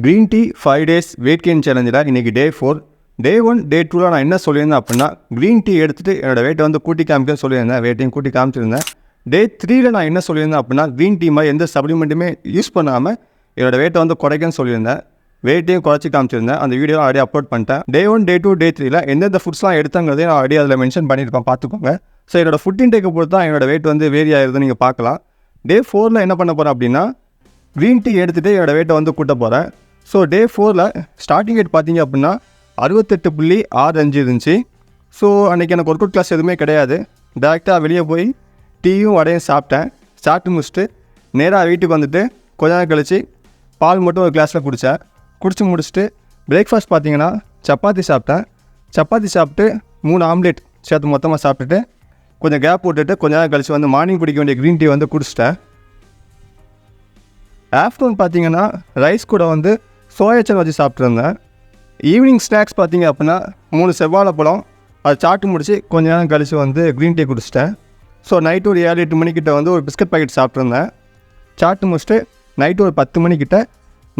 Green tea 5 days weight gain சேலஞ்சில் இன்றைக்கி day 4. டே 1 டே 2ல் நான் என்ன சொல்லியிருந்தேன் அப்படின்னா க்ரீன் டீ எடுத்துகிட்டு என்னோடய வெயிட்டை வந்து கூட்டி காமிக்கன்னு சொல்லியிருந்தேன். வெயிட்டையும் கூட்டி காமிச்சிருந்தேன். டே 3ல் நான் என்ன சொல்லியிருந்தேன் அப்படின்னா க்ரீன் டீ மாதிரி எந்த சப்ளிமெண்ட்டுமே யூஸ் பண்ணாமல் என்னோடய வெயிட்டை வந்து குறைக்கன்னு சொல்லியிருந்தேன். வெயிட்டையும் குறைச்சி காமிச்சிருந்தேன். அந்த வீடியோ ஆல்ரெடி அப்லோட் பண்ணிட்டேன். டே 1 டே 2 டே 3ல் எந்தெந்த ஃபுட்ஸ்லாம் எடுத்தாங்கிறதே நான் ஆல்ரெடி அதில் மென்ஷன் பண்ணியிருப்பேன், பார்த்துக்கோங்க. ஸோ என்னோடய ஃபுட் இன்டேக்கை பொறுத்து தான் என்னோடய வெயிட் வந்து வேரி ஆகிருது, நீங்கள் பார்க்கலாம். டே 4ல் என்ன பண்ண போகிறேன் அப்படின்னா க்ரீன் டீ எடுத்துகிட்டு என்னோடய வெயிட்டை வந்து கூட்ட போகிறேன். ஸோ டே 4ல் ஸ்டார்டிங் வெயிட் பார்த்தீங்க அப்படின்னா 68.65 இருந்துச்சு. ஸோ அன்றைக்கி எனக்கு ஒர்க் அவுட் கிளாஸ் எதுவுமே கிடையாது. டேரெக்டாக வெளியே போய் டீயும் வடையும் சாப்பிட்டேன். சாப்பிட்டு முடிச்சுட்டு நேராக வீட்டுக்கு வந்துட்டு கொஞ்ச நேரம் கழித்து பால் மட்டும் ஒரு கிளாஸில் குடித்தேன். குடிச்சு முடிச்சுட்டு பிரேக்ஃபாஸ்ட் பார்த்தீங்கன்னா சப்பாத்தி சாப்பிட்டேன். சப்பாத்தி சாப்பிட்டு 3 ஆம்லேட் சேர்த்து மொத்தமாக சாப்பிட்டுட்டு கொஞ்சம் கேப் போட்டுட்டு கொஞ்ச நேரம் கழித்து வந்து மார்னிங் குடிக்க வேண்டிய க்ரீன் டீ வந்து குடிச்சிட்டேன். ஆஃப்டர்நூன் பார்த்தீங்கன்னா ரைஸ் கூட வந்து சோயா சங்க் வச்சு சாப்பிட்ருந்தேன். ஈவினிங் ஸ்நாக்ஸ் பார்த்தீங்க அப்படின்னா 3 செவ்வாழைப்பழம் அதை சாப்பிட்டு முடிச்சு கொஞ்ச நேரம் கழித்து வந்து க்ரீன் டீ குடிச்சிட்டேன். ஸோ நைட்டு ஒரு 7-8 மணிக்கிட்ட வந்து ஒரு பிஸ்கட் பாக்கெட் சாப்பிட்ருந்தேன். சாப்பிட்டு முடிச்சுட்டு நைட்டு ஒரு 10 மணிக்கிட்ட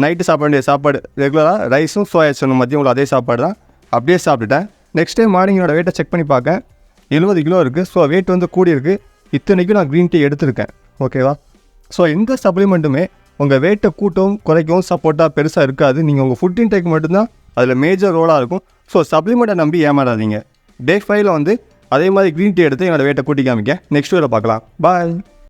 நைட்டு சாப்பிட வேண்டிய சாப்பாடு ரெகுலராக ரைஸும் சோயா சங்கும் மதியம் உள்ள அதே சாப்பாடு தான் அப்படியே சாப்பிட்டுட்டேன். நெக்ஸ்ட் டே மார்னிங் என்னோடய வெயிட்டை செக் பண்ணி பார்க்க 70 கிலோ இருக்குது. ஸோ வெயிட் வந்து கூடி இருக்குது. இத்தனைக்கும் நான் க்ரீன் டீ எடுத்திருக்கேன். ஓகேவா? ஸோ எந்த சப்ளிமெண்ட்டுமே உங்கள் வெயிட்டை கூட்டவும் குறைக்கவும் சப்போர்ட்டாக பெருசாக இருக்காது. நீங்கள் உங்கள் ஃபுட் இன்டேக் மட்டும்தான் அதில் மேஜர் ரோலாக இருக்கும். ஸோ சப்ளிமெண்ட்டை நம்பி ஏமாறாதீங்க. டே 5ல் வந்து அதே மாதிரி க்ரீன் டீ எடுத்து என்னோடய வெயிட்டை கூட்டி காமிக்க நெக்ஸ்ட் வீடியோவில் பார்க்கலாம். பாய்.